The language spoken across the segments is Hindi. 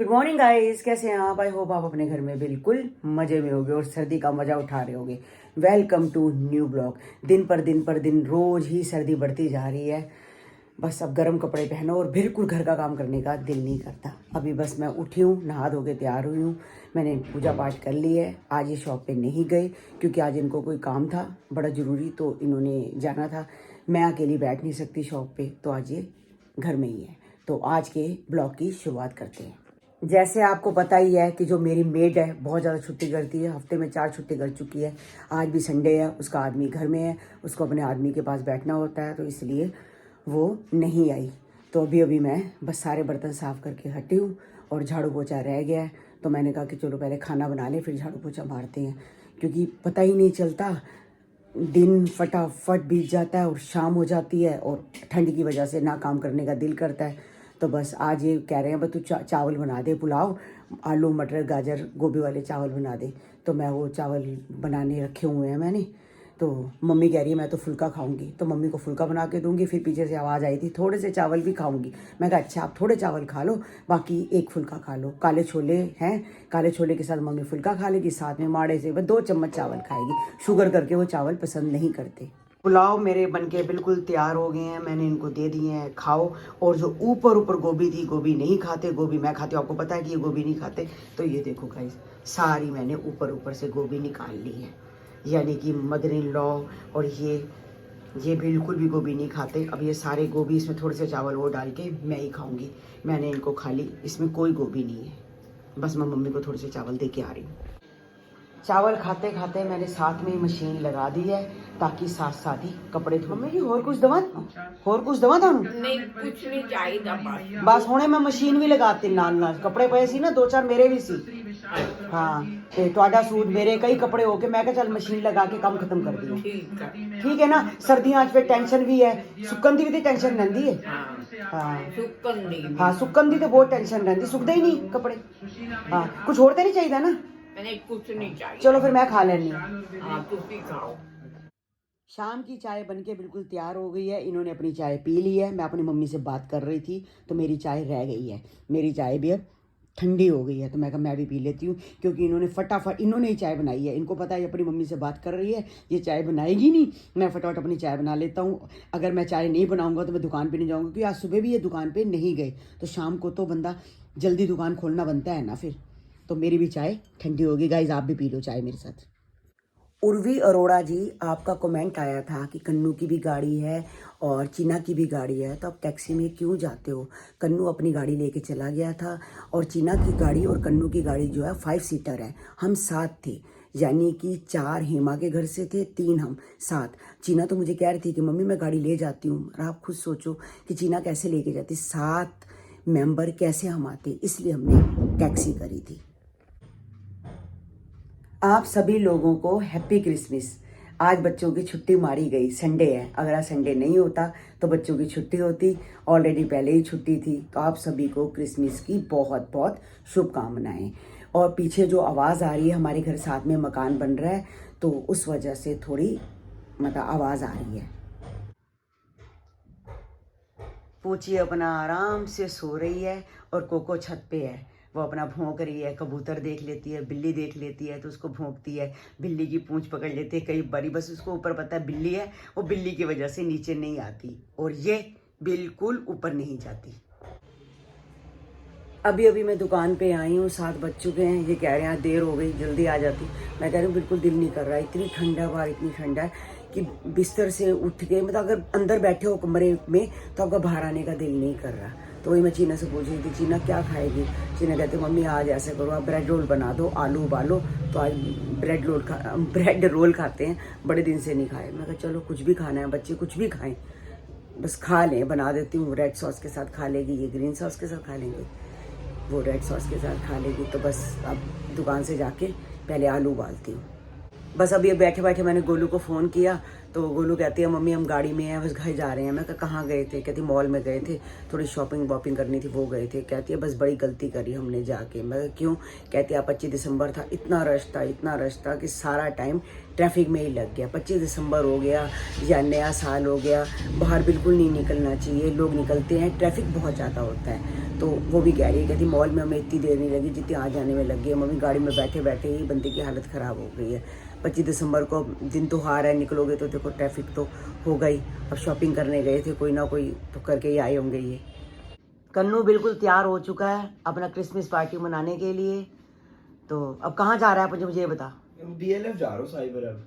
गुड मॉर्निंग गाइस, कैसे हैं आप? आई होप आप अपने घर में बिल्कुल मजे में होगे और सर्दी का मजा उठा रहे होगे। Welcome to new blog. दिन पर दिन रोज ही सर्दी बढ़ती जा रही है। बस अब गर्म कपड़े पहनो और बिल्कुल घर का काम करने का दिल नहीं करता। अभी बस मैं उठी हूँ, नहा धो के तैयार हुई हूँ। मैंने पूजा पाठ कर ली है। आज ये शॉप पे नहीं गए क्योंकि आज इनको कोई काम था बड़ा ज़रूरी, तो इन्होंने जाना था। मैं अकेली बैठ नहीं सकती शॉप पे, तो आज ये घर में ही है। तो आज के ब्लॉग की शुरुआत करते हैं। जैसे आपको पता ही है कि जो मेरी मेड है बहुत ज़्यादा छुट्टी करती है, हफ्ते में 4 छुट्टी कर चुकी है। आज भी संडे है, उसका आदमी घर में है, उसको अपने आदमी के पास बैठना होता है, तो इसलिए वो नहीं आई। तो अभी मैं बस सारे बर्तन साफ़ करके हटी हूँ और झाड़ू पोछा रह गया है। तो मैंने कहा कि चलो पहले खाना बना लें फिर झाड़ू पोछा मारते हैं, क्योंकि पता ही नहीं चलता, दिन फटाफट बीत जाता है और शाम हो जाती है और ठंड की वजह से ना काम करने का दिल करता है। तो बस आज ये कह रहे हैं बस तू चावल बना दे, पुलाव, आलू मटर गाजर गोभी वाले चावल बना दे। तो मैं वो चावल बनाने रखे हुए हैं मैंने। तो मम्मी कह रही है मैं तो फुल्का खाऊंगी, तो मम्मी को फुल्का बना के दूंगी। फिर पीछे से आवाज़ आई थी थोड़े से चावल भी खाऊंगी। मैं कहा अच्छा आप थोड़े चावल खा लो, बाकी एक फुल्का खा लो। काले छोले हैं, काले छोले के साथ मम्मी फुल्का खा लेगी, साथ में माड़े से बस 2 चम्मच चावल खाएगी। शुगर करके वो चावल पसंद नहीं करते। पुलाव मेरे बनके बिल्कुल तैयार हो गए हैं, मैंने इनको दे दिए हैं, खाओ। और जो ऊपर गोभी थी, गोभी नहीं खाते, गोभी मैं खाती हूँ, आपको पता है कि ये गोभी नहीं खाते। तो ये देखो गाइस, सारी मैंने ऊपर से गोभी निकाल ली है, यानी कि मदर इन लॉ और ये बिल्कुल भी गोभी नहीं खाते। अब ये सारे गोभी, इसमें थोड़े से चावल वो डाल के मैं ही खाऊंगी। मैंने इनको खा ली, इसमें कोई गोभी नहीं है। बस मैं मम्मी को थोड़े से चावल दे के आ रही हूँ। चावल खाते खाते मैंने साथ में ही मशीन लगा दी है, ताकि साथ साथ ही कपड़े धो। मम्मी जी और कुछ दवा थानू नहीं कुछ नहीं चाहिए बस हुणे मैं मशीन भी लगाती नाल कपड़े पे सी ना 2-4 मेरे भी सी। हाँ ते तुहाडा सूट मेरे कई कपड़े हो के मैं कहा चल मशीन लगा के काम खत्म कर दियो। ठीक है ना, सर्दियां फिर टेंशन भी है, सुकन दी भी टेंशन रहंदी है। हाँ सुकन दी तो बहुत टेंशन रहंदी, सुकदे ही नहीं कपड़े। हाँ कुछ और तो नहीं चाहिए ना? कुछ नहीं चाहिए। चलो फिर मैं खा लेनी हूँ। हाँ तुम भी खाओ। शाम की चाय बनके बिल्कुल तैयार हो गई है। इन्होंने अपनी चाय पी ली है। मैं अपनी मम्मी से बात कर रही थी तो मेरी चाय रह गई है। मेरी चाय भी अब ठंडी हो गई है, तो मैं कहा मैं भी पी लेती हूँ, क्योंकि इन्होंने फटाफट ही चाय बनाई है। इनको पता है अपनी मम्मी से बात कर रही है, ये चाय बनाएगी नहीं, मैं फटाफट अपनी चाय बना लेता हूँ। अगर मैं चाय नहीं बनाऊँगा तो मैं दुकान पर नहीं जाऊँगा, क्योंकि आज सुबह भी ये दुकान पर नहीं गए, तो शाम को तो बंदा जल्दी दुकान खोलना बनता है ना फिर। तो मेरी भी चाय ठंडी होगी। गाइज आप भी पी लो चाय मेरे साथ। उर्वी अरोड़ा जी, आपका कमेंट आया था कि कन्नू की भी गाड़ी है और चीना की भी गाड़ी है, तो आप टैक्सी में क्यों जाते हो? कन्नू अपनी गाड़ी लेके चला गया था और चीना की गाड़ी और कन्नू की गाड़ी जो है 5 सीटर है। हम 7 थे, यानी कि 4 हेमा के घर से थे, 3 हम, 7। चीना तो मुझे कह रही थी कि मम्मी मैं गाड़ी ले जाती हूँ। और आप खुद सोचो कि चीना कैसे लेके जाती, 7 मेंबर कैसे हम आते, इसलिए हमने टैक्सी करी थी। आप सभी लोगों को हैप्पी क्रिसमस। आज बच्चों की छुट्टी मारी गई, संडे है। अगर आज संडे नहीं होता तो बच्चों की छुट्टी होती, ऑलरेडी पहले ही छुट्टी थी। तो आप सभी को क्रिसमस की बहुत बहुत शुभकामनाएं। और पीछे जो आवाज़ आ रही है, हमारे घर साथ में मकान बन रहा है, तो उस वजह से थोड़ी मतलब आवाज़ आ रही है। पूछी अपना आराम से सो रही है और कोको छत पे है, वो अपना भौंक रही है। कबूतर देख लेती है, बिल्ली देख लेती है तो उसको भौंकती है, बिल्ली की पूंछ पकड़ लेती है कई बारी। बस उसको ऊपर पता है बिल्ली है, वो बिल्ली की वजह से नीचे नहीं आती और ये बिल्कुल ऊपर नहीं जाती। अभी मैं दुकान पे आई हूँ, 7 बज चुके हैं। ये कह रहे हैं देर हो गई, जल्दी आ जाती। मैं कह रही हूँ बिल्कुल दिल नहीं कर रहा है, इतनी ठंडा बाहर, इतनी ठंडा है कि बिस्तर से उठ के, मतलब अगर अंदर बैठे हो कमरे में तो आपका बाहर आने का दिल नहीं कर रहा। तो वही मैं चीना से पूछ रही थी, चीना क्या खाएगी? चीना कहते मम्मी आज ऐसे करो, आप ब्रेड रोल बना दो, आलू उबालो। तो आज ब्रेड रोल खाते हैं, बड़े दिन से नहीं खाए। मैं कहा चलो कुछ भी खाना है, बच्चे कुछ भी खाएं, बस खा लें। बना देती हूँ, रेड सॉस के साथ खा लेगी, ये ग्रीन सॉस के साथ खा लेंगे, वो रेड सॉस के साथ खा लेगी। तो बस अब दुकान से जाके पहले आलू उबालती हूँ। बस अभी बैठे बैठे मैंने गोलू को फ़ोन किया, तो गोलू कहती है मम्मी हम गाड़ी में हैं, बस घर जा रहे हैं। मैं कहाँ गए थे? कहती मॉल में गए थे, थोड़ी शॉपिंग वॉपिंग करनी थी, वो गए थे। कहती है बस बड़ी गलती करी हमने जाके। मैं क्यों? कहती है 25 दिसंबर था, इतना रश था कि सारा टाइम ट्रैफिक में ही लग गया। 25 दिसंबर हो गया या नया साल हो गया, बाहर बिल्कुल नहीं निकलना चाहिए, लोग निकलते हैं, ट्रैफिक बहुत ज़्यादा होता है। तो वो भी कह रही है, कहती मॉल में हमें इतनी देर नहीं लगी जितनी आ जाने में लगी है। मम्मी गाड़ी में बैठे बैठे ही बंदे की हालत ख़राब हो गई है। 25 दिसंबर को दिन त्योहार है, निकलोगे तो देखो ट्रैफिक तो होगा ही। अब शॉपिंग करने गए थे, कोई ना कोई तो करके ही आए होंगे ये। कन्नू बिल्कुल तैयार हो चुका है अपना क्रिसमस पार्टी मनाने के लिए। तो अब कहाँ जा रहा है मुझे ये बता। DLF जा रहा हूँ साइबर। अब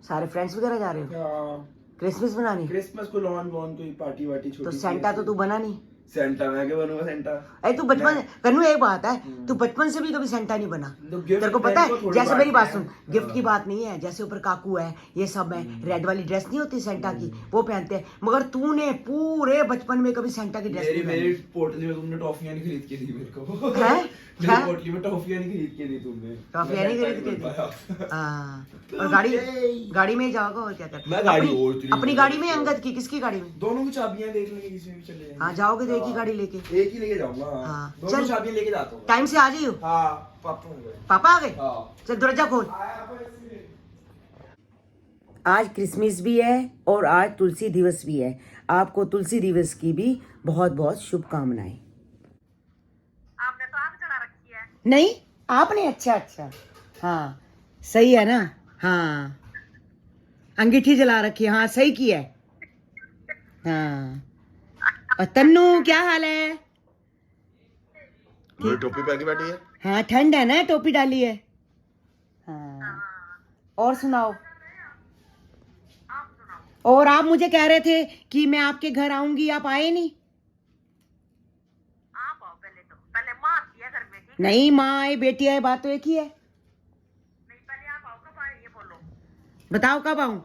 सारे फ्रेंड्स वगैरह जा रहे हो क्रिसमस मनाने? क्रिसमस को लॉन वॉन कोई पार्टी वार्टी छोटी। तो सेंटा तो तू बना नहीं। सेंटा मैं क्या बनूंगा सेंटा? अरे तू बचपन कन्नू एक बात है, तू बचपन से भी कभी सेंटा नहीं बना। तो गिफ्ट तेरे को पता है, थोड़ी जैसे मेरी बात सुन, है। गिफ्ट की बात नहीं है, जैसे ऊपर काकू है ये सब है, रेड वाली ड्रेस नहीं होती सेंटा की, वो पहनते हैं। मगर तूने पूरे बचपन में कभी सेंटा की ड्रेस नहीं मेरी पहनी। पोटली में तुमने टॉफियां नहीं खरीद के दी मेरे को। हैं? मेरी हैं? पोटली में टॉफियां नहीं खरीद के दी तुमने। टॉफियां नहीं खरीद के दी? हाँ। और गाड़ी में ही जाओगा और क्या कर। मैं गाड़ी और अपनी गाड़ी में अंगद की, किसकी गाड़ी में? दोनों की चाबियां देख लेंगे, किसी में भी चले जाएंगे। हाँ जाओगे तो एक ही गाड़ी लेके। एक ही लेके जाऊंगा। हाँ। दोनों चल। चाबियां लेके जाता हूँ। टाइम से आ जाइयो। हाँ पापा हो गए। पापा आ गए? हाँ। चल दरवाजा खोल। आज क्रिसमस भी है और आज तुलसी दिवस भी है। आपको तुलसी दिवस की भी बहुत बहुत शुभकामनाएं। आपने तो आग जला रखी है। नहीं आपने? अच्छा हाँ सही है ना। हाँ अंगीठी जला रखी है, हाँ सही किया है। हाँ और तन्नू क्या हाल है? ये टोपी पहन के बैठी है। हाँ ठंड है ना, टोपी डाली है। हाँ और सुनाओ। और आप मुझे कह रहे थे कि मैं आपके घर आऊंगी, आप आए नहीं। आप आओ पहले माँ आती है घर में, ठीक है? नहीं माँ आए बेटी आए बात तो एक ही है। नहीं पहले आप आओ, कब आए ये बोलो। बताओ कब आऊं?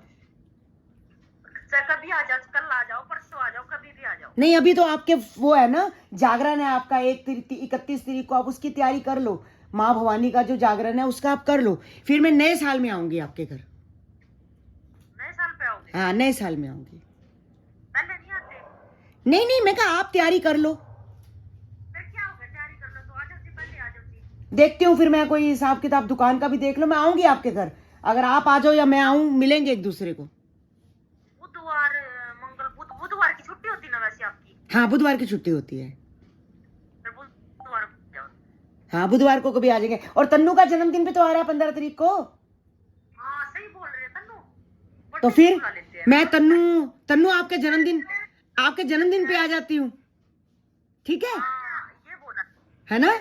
सर कभी आ जाओ, कल आ जाओ, परसों आ जाओ, कभी भी आ जाओ। नहीं अभी तो आपके वो है ना जागरण है आपका 31 तारीख को, आप उसकी तैयारी कर लो। माँ भवानी का जो जागरण है उसका आप कर लो, फिर मैं नए साल में आऊंगी आपके घर। नए साल पे आओगे? हाँ नए साल में आऊंगी। पहले नहीं आते? नहीं मैं कहा आप तैयारी कर लो। फिर क्या होगा, तैयारी कर लो तो आ जाती, पहले आ जाती। देखती हूँ फिर मैं कोई हिसाब किताब दुकान का भी देख लो, मैं आऊंगी आपके घर। अगर आप आ जाओ या मैं आऊं, मिलेंगे एक दूसरे को। बुधवार बुधवार की छुट्टी होती ना वैसे आपकी? हाँ बुधवार की छुट्टी होती है। फिर बुधवार को जाओ। हाँ बुधवार को कभी आ जाएंगे। और तन्नू का जन्मदिन भी तो आ रहा है 15 तारीख को। हाँ सही बोल रहे हैं तन्नू। तो बर्थडे फिर बुला लेते हैं। मैं तन्नू आपके जन्मदिन पे आ जाती हूँ, ठीक है? हाँ ये बोला है ना? ये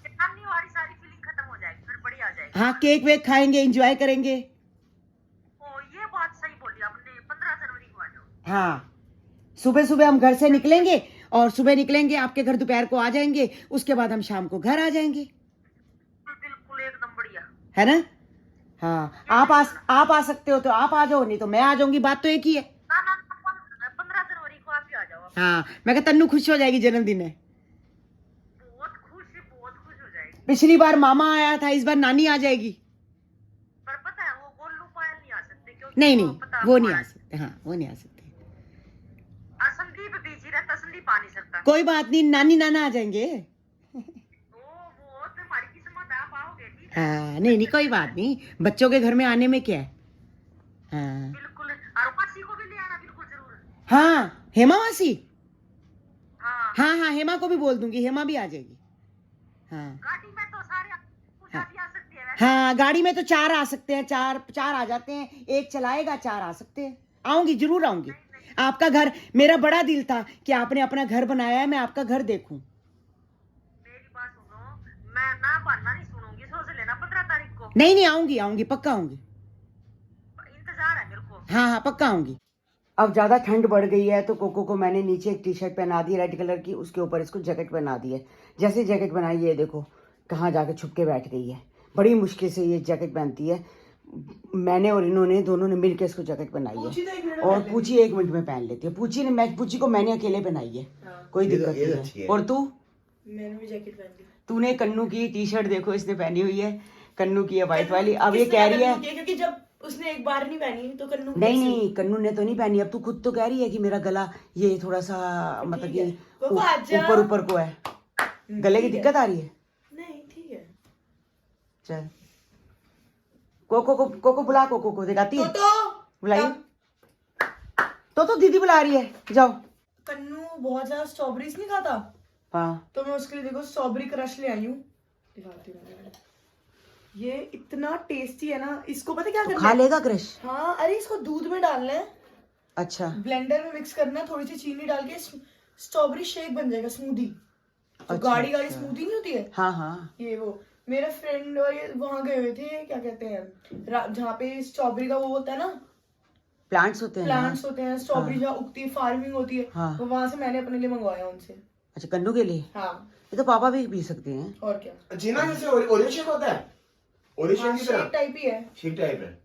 सामने वाली सारी फीलिंग खत्म हो जाएगी, फिर बढ़िया आ जाएगी। हाँ केक वेक खाएंगे, एंजॉय करेंगे। ओ ये बात सही बोली आपने, 15 जनवरी को आ जाओ। हाँ सुबह सुबह हम घर से निकलेंगे और सुबह निकलेंगे आपके घर, दोपहर को आ जाएंगे, उसके बाद हम शाम को घर आ जाएंगे, बिल्कुल एकदम बढ़िया। है ना? हाँ आप आ सकते हो तो आप आ जाओ, नहीं तो मैं आ जाऊंगी, बात तो एक ही है। ना 15 जनवरी को आप ही आ जाओ। हाँ मैं कहा तन्नू खुश हो जाएगी, जन्मदिन है। बहुत खुश हो जाएगी। पिछली बार मामा आया था, इस बार नानी आ जाएगी। पर पता है वो गोलू पायल नहीं आ सकते क्योंकि नहीं पता वो नहीं आ सकते। हाँ वो नहीं आ सकते। संदीप बिजी रहता, संदीप आ नहीं सकता। कोई बात नहीं, नानी नाना आ जाएंगे। वो तुम्हारी किस्मत है, आप आओगे ठीक है। हाँ नहीं कोई बात नहीं, बच्चों के घर में आने में क्या है। हाँ बिल्कुल, और मासी को भी ले आना बिल्कुल जरूर। हाँ हेमा मासी, हाँ हाँ हेमा को भी बोल दूंगी, हेमा भी आ जाएगी। हाँ गाड़ी में तो सारे पूजा भी आ सकती है वैसे। हाँ गाड़ी में तो 4 आ सकते हैं, चार आ जाते हैं, एक चलाएगा 4 आ सकते हैं। आऊंगी, जरूर आऊंगी। आपका घर, मेरा बड़ा दिल था कि आपने अपना घर बनाया है, मैं आपका घर देखूं। मेरी बात सुनो, मैं ना बहाना नहीं सुनूंगी, सोच लेना 15 तारीख को। नहीं आऊंगी, पक्का आऊंगी। इंतजार है मेरे को। हाँ पक्का आऊंगी। अब ज़्यादा ठंड बढ़ गई है तो कोको को मैंने नीचे एक टी शर्ट पहना दी रेड कलर की, उसके ऊपर इसको जैकेट पहना दी है। जैसे जैकेट बनाई है देखो कहाँ जाके छुप के बैठ गई है, बड़ी मुश्किल से ये जैकेट पहनती है। मैंने और इन्होंने दोनों ने मिलकर इसको जैकेट पहनाई है, और पूछी 1 मिनट में पहन लेती है। पूछी को मैंने अकेले पहनाई है, कोई दिक्कत नहीं है। और तू? मैंने भी जैकेट पहन ली। तूने कन्नू की टी शर्ट देखो इसने पहनी हुई है, कन्नू की है व्हाइट वाली। अब ये कह रही है, क्योंकि जब उसने एक बार नहीं पहनी तो कन्नू नहीं कन्नू ने तो नहीं पहनी। अब तू खुद तो कह रही है कि मेरा गला ये थोड़ा सा मतलब कि ऊपर को है, गले की दिक्कत आ रही है। नहीं ठीक है। चल कोको बुला, कोको को दिखाती है, बुलाई। तो दीदी बुला रही है, जाओ। कन्नू बहुत ज्यादा स्ट्रॉबेरीज नहीं खाता। हाँ तो मैं उसके लिए देखो स्ट्रॉबेरी क्रश ले आई हूँ, दिखाती हूँ मैं। ये इतना टेस्टी है ना, इसको पता है क्या तो करना खा है? लेगा क्रश? हाँ, अरे इसको दूध में डालना है, अच्छा ब्लेंडर में मिक्स करना है, थोड़ी सी चीनी डाल के स्ट्रॉबेरी शेक बन जाएगा, स्मूदी। तो अच्छा, गाढ़ी गाढ़ी अच्छा। स्मूदी नहीं होती है, हाँ हाँ ये वो मेरा फ्रेंड और ये वहां गए हुए थे, क्या कहते हैं, जहाँ पे स्ट्रॉबेरी का वो होता है ना, प्लांट्स होते हैं ना? प्लांट्स होते हैं, स्ट्रॉबेरी जहाँ उगती है, फार्मिंग होती है, हाँ। तो वहां से मैंने अपने लिए मंगवाया उनसे। अच्छा कन्नू के लिए? हाँ, ये तो पापा भी पी सकते हैं। और क्या, जीना जैसे ओरियो शेक होता है, ओरियो शेक हाँ, की शेक तरह टाइप ही है। शेक टाइप है।